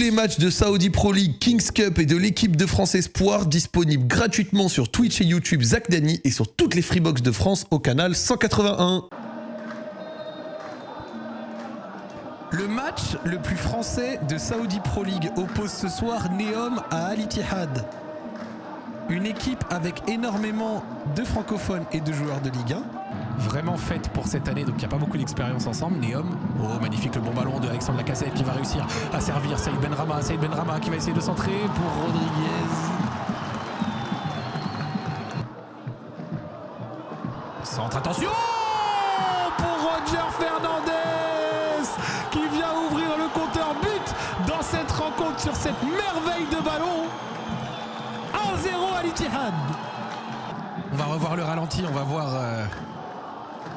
les matchs de Saudi Pro League, Kings Cup et de l'équipe de France Espoir disponibles gratuitement sur Twitch et YouTube Zach Dany et sur toutes les Freebox de France au canal 181. Le match le plus français de Saudi Pro League oppose ce soir Neom à Al Ittihad. Une équipe avec énormément de francophones et de joueurs de Ligue 1. Vraiment faite pour cette année, donc il n'y a pas beaucoup d'expérience ensemble. Neom, oh magnifique, le bon ballon de Alexandre Lacazette qui va réussir à servir Saïd Benrahma qui va essayer de centrer pour Rodriguez. Centre, attention pour Roger Fernandez qui vient ouvrir le compteur but dans cette rencontre sur cette merveille de ballon. 1-0 à l'Ittihad. On va revoir le ralenti, on va voir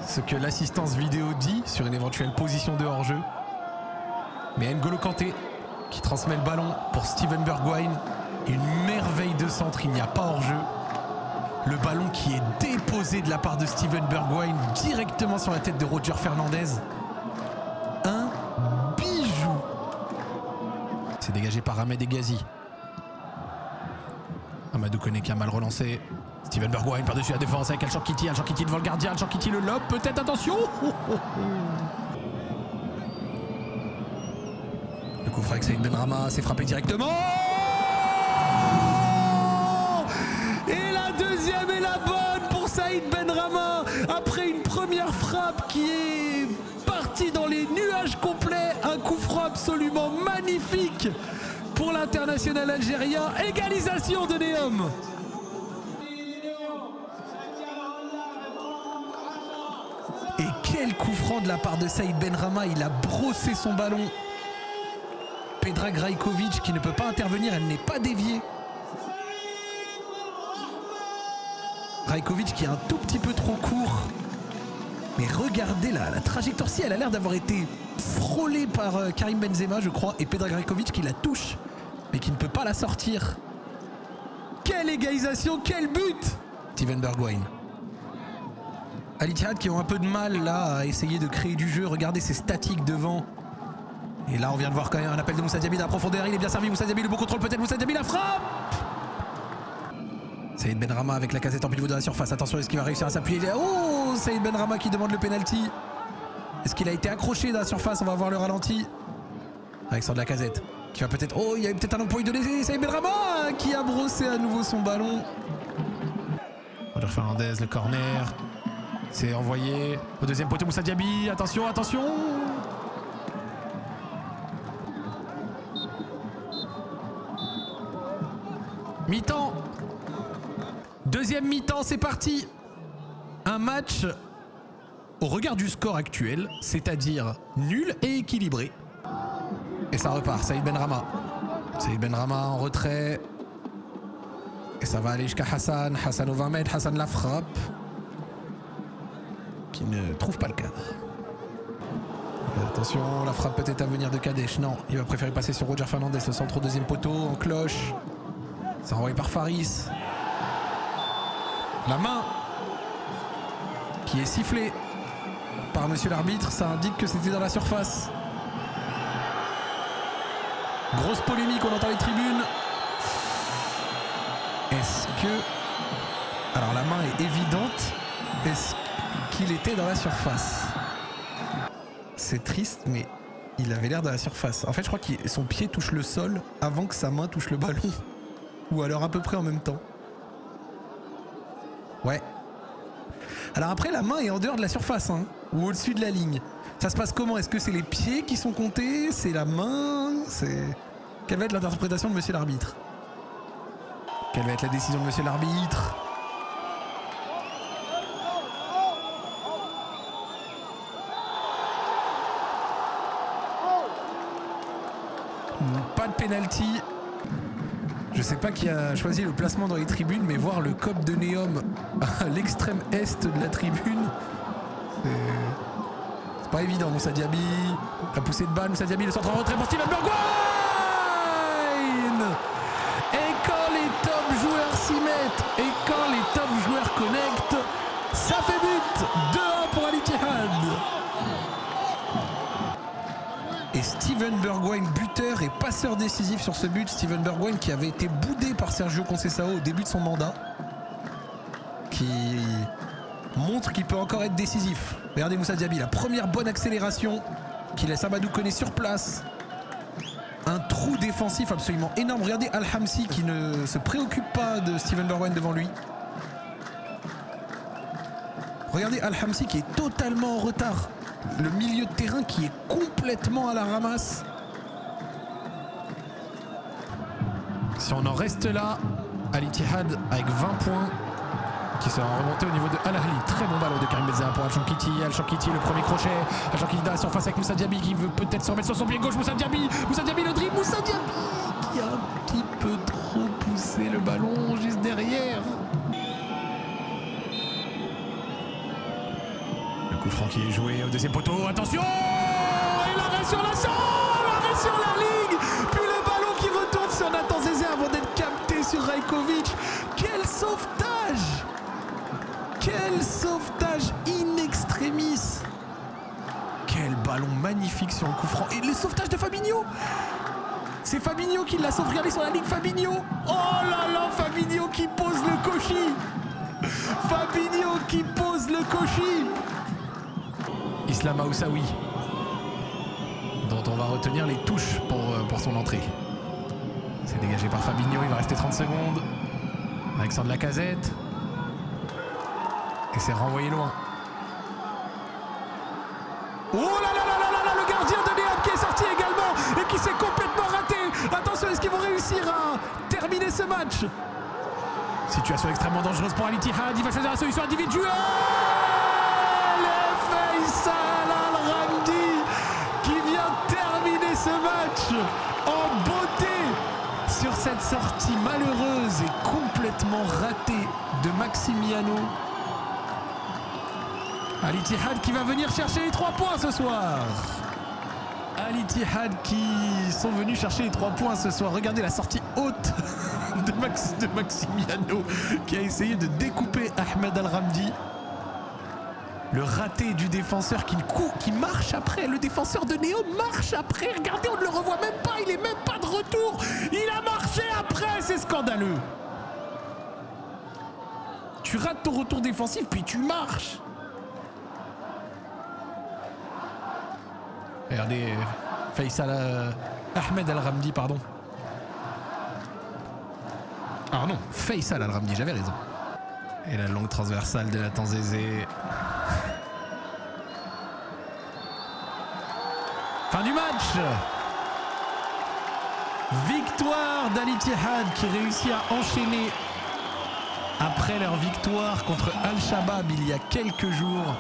ce que l'assistance vidéo dit sur une éventuelle position de hors-jeu. Mais N'Golo Kanté qui transmet le ballon pour Steven Bergwijn. Une merveille de centre, il n'y a pas hors-jeu. Le ballon qui est déposé de la part de Steven Bergwijn directement sur la tête de Roger Fernandez. Un bijou. C'est dégagé par Ahmed Egazi. Amadou Koné qui a mal relancé. Steven Bergwijn par-dessus la défense avec Al-Shankiti devant le gardien, Al-Shankiti le lob, peut-être, attention. Le coup franc avec Saïd Benrahma, c'est frappé directement. Et la deuxième est la bonne pour Saïd Benrahma après une première frappe qui est partie dans les nuages complets. Un coup franc absolument magnifique pour l'international algérien. Égalisation de Neom. Et quel coup franc de la part de Saïd Benrahma, il a brossé son ballon. Predrag Rajkovic qui ne peut pas intervenir, elle n'est pas déviée. Rajkovic qui est un tout petit peu trop court. Mais regardez la trajectoire, si elle a l'air d'avoir été frôlée par Karim Benzema, je crois, et Predrag Rajkovic qui la touche, mais qui ne peut pas la sortir. Quelle égalisation, quel but! Steven Bergwijn. Al Ittihad qui ont un peu de mal là à essayer de créer du jeu. Regardez ces statiques devant. Et là on vient de voir quand même un appel de Moussa Diaby à profondeur. Il est bien servi, Moussa Diaby, le bon contrôle peut-être, Moussa Diaby, la frappe. Saïd Benrahma avec Lacazette en pivot de la surface. Attention, est-ce qu'il va réussir à s'appuyer? Oh, Saïd Benrahma qui demande le penalty. Est-ce qu'il a été accroché dans la surface? On va voir le ralenti. Alexandre Lacazette qui va peut-être... Oh, il y a eu peut-être un emploi de laisser. Saïd Benrahma qui a brossé à nouveau son ballon. Roger Fernandez, le corner. C'est envoyé au deuxième poteau, Moussa Diaby. Attention, attention. Mi-temps. Deuxième mi-temps, c'est parti. Un match au regard du score actuel, c'est-à-dire nul et équilibré. Et ça repart, Saïd Benrahma. Saïd Benrahma en retrait. Et ça va aller jusqu'à Hassan. Hassan au 20 mètres, Hassan la frappe. Qui ne trouve pas le cadre. Et attention, la frappe peut-être à venir de Kadesh. Non, il va préférer passer sur Roger Fernandez, le centre au deuxième poteau, en cloche. C'est envoyé par Faris. La main qui est sifflée par monsieur l'arbitre, ça indique que c'était dans la surface. Grosse polémique, on entend les tribunes. Est-ce que... Alors la main est évidente. Est-ce qu'il était dans la surface? C'est triste, mais il avait l'air dans la surface. En fait, je crois que son pied touche le sol avant que sa main touche le ballon. Ou alors à peu près en même temps. Ouais. Alors après, la main est en dehors de la surface, hein, ou au-dessus de la ligne. Ça se passe comment? Est-ce que c'est les pieds qui sont comptés? C'est la main? Quelle va être l'interprétation de monsieur l'arbitre? Quelle va être la décision de monsieur l'arbitre? Pas de penalty. Je sais pas qui a choisi le placement dans les tribunes, mais voir le COP de Neom à l'extrême est de la tribune, c'est pas évident. Moussa Diaby, la poussée de balle, Moussa Diaby, le centre en retrait pour Steven Bergwijn. Et quand les top joueurs s'y mettent, et quand les top joueurs connectent, ça fait but. 2-1 pour Al Ittihad. Et Steven Bergwijn, buteur, et pas passeur décisif sur ce but, Steven Bergwijn, qui avait été boudé par Sergio Conceição au début de son mandat, qui montre qu'il peut encore être décisif. Regardez Moussa Diaby, la première bonne accélération qui laisse Amadou Koné sur place. Un trou défensif absolument énorme. Regardez Al-Hamsi qui ne se préoccupe pas de Steven Bergwijn devant lui. Regardez Al-Hamsi qui est totalement en retard. Le milieu de terrain qui est complètement à la ramasse. Si on en reste là, Al-Ittihad avec 20 points qui sera remonté au niveau de Al-Ahli. Très bon ballon de Karim Benzema pour Al-Shankiti. Al-Shankiti, le premier crochet. Al-Shankiti dans la surface avec Moussa Diaby qui veut peut-être se remettre sur son pied gauche. Moussa Diaby le dribble. Moussa Diaby qui a un petit peu trop poussé le ballon juste derrière. Le coup franc qui est joué au deuxième poteau. Attention! Et l'arrêt sur l'arrêt sur la ligne. Puis le ballon qui retourne sur Nathan Zézé avant d'être capté sur Rajkovic. Quel sauvetage! Quel sauvetage in extremis! Quel ballon magnifique sur le coup franc. Et le sauvetage de Fabinho! C'est Fabinho qui l'a sauvé. Regardez sur la ligne, Fabinho! Oh là là, Fabinho qui pose le cochi! Fabinho qui pose le cochi! Islam Aoussaoui, dont on va retenir les touches pour son entrée. C'est dégagé par Fabinho, il va rester 30 secondes. Alexandre Lacazette. Et c'est renvoyé loin. Oh là là là là là là, le gardien de Néap qui est sorti également et qui s'est complètement raté. Attention, est-ce qu'ils vont réussir à terminer ce match? Situation extrêmement dangereuse pour Al-Ittihad. Il va choisir la solution individuelle. Faisal Al-Ramdi qui vient terminer ce match en beauté sur cette sortie malheureuse et complètement ratée de Maximiano. Al-Ittihad qui va venir chercher les 3 points ce soir. Al-Ittihad qui sont venus chercher les 3 points ce soir. Regardez la sortie haute de Maximiano qui a essayé de découper Ahmed Al-Ramdi. Le raté du défenseur qui marche après. Le défenseur de Néo marche après. Regardez, on ne le revoit même pas. Il n'est même pas de retour. Il a marché après. C'est scandaleux. Tu rates ton retour défensif, puis tu marches. Regardez, Ahmed Al-Ramdi, pardon. Ah non, Faisal Al-Ramdi, j'avais raison. Et la longue transversale de Nathan Zézé. Fin du match. Victoire d'Al-Ittihad qui réussit à enchaîner après leur victoire contre Al-Shabaab il y a quelques jours.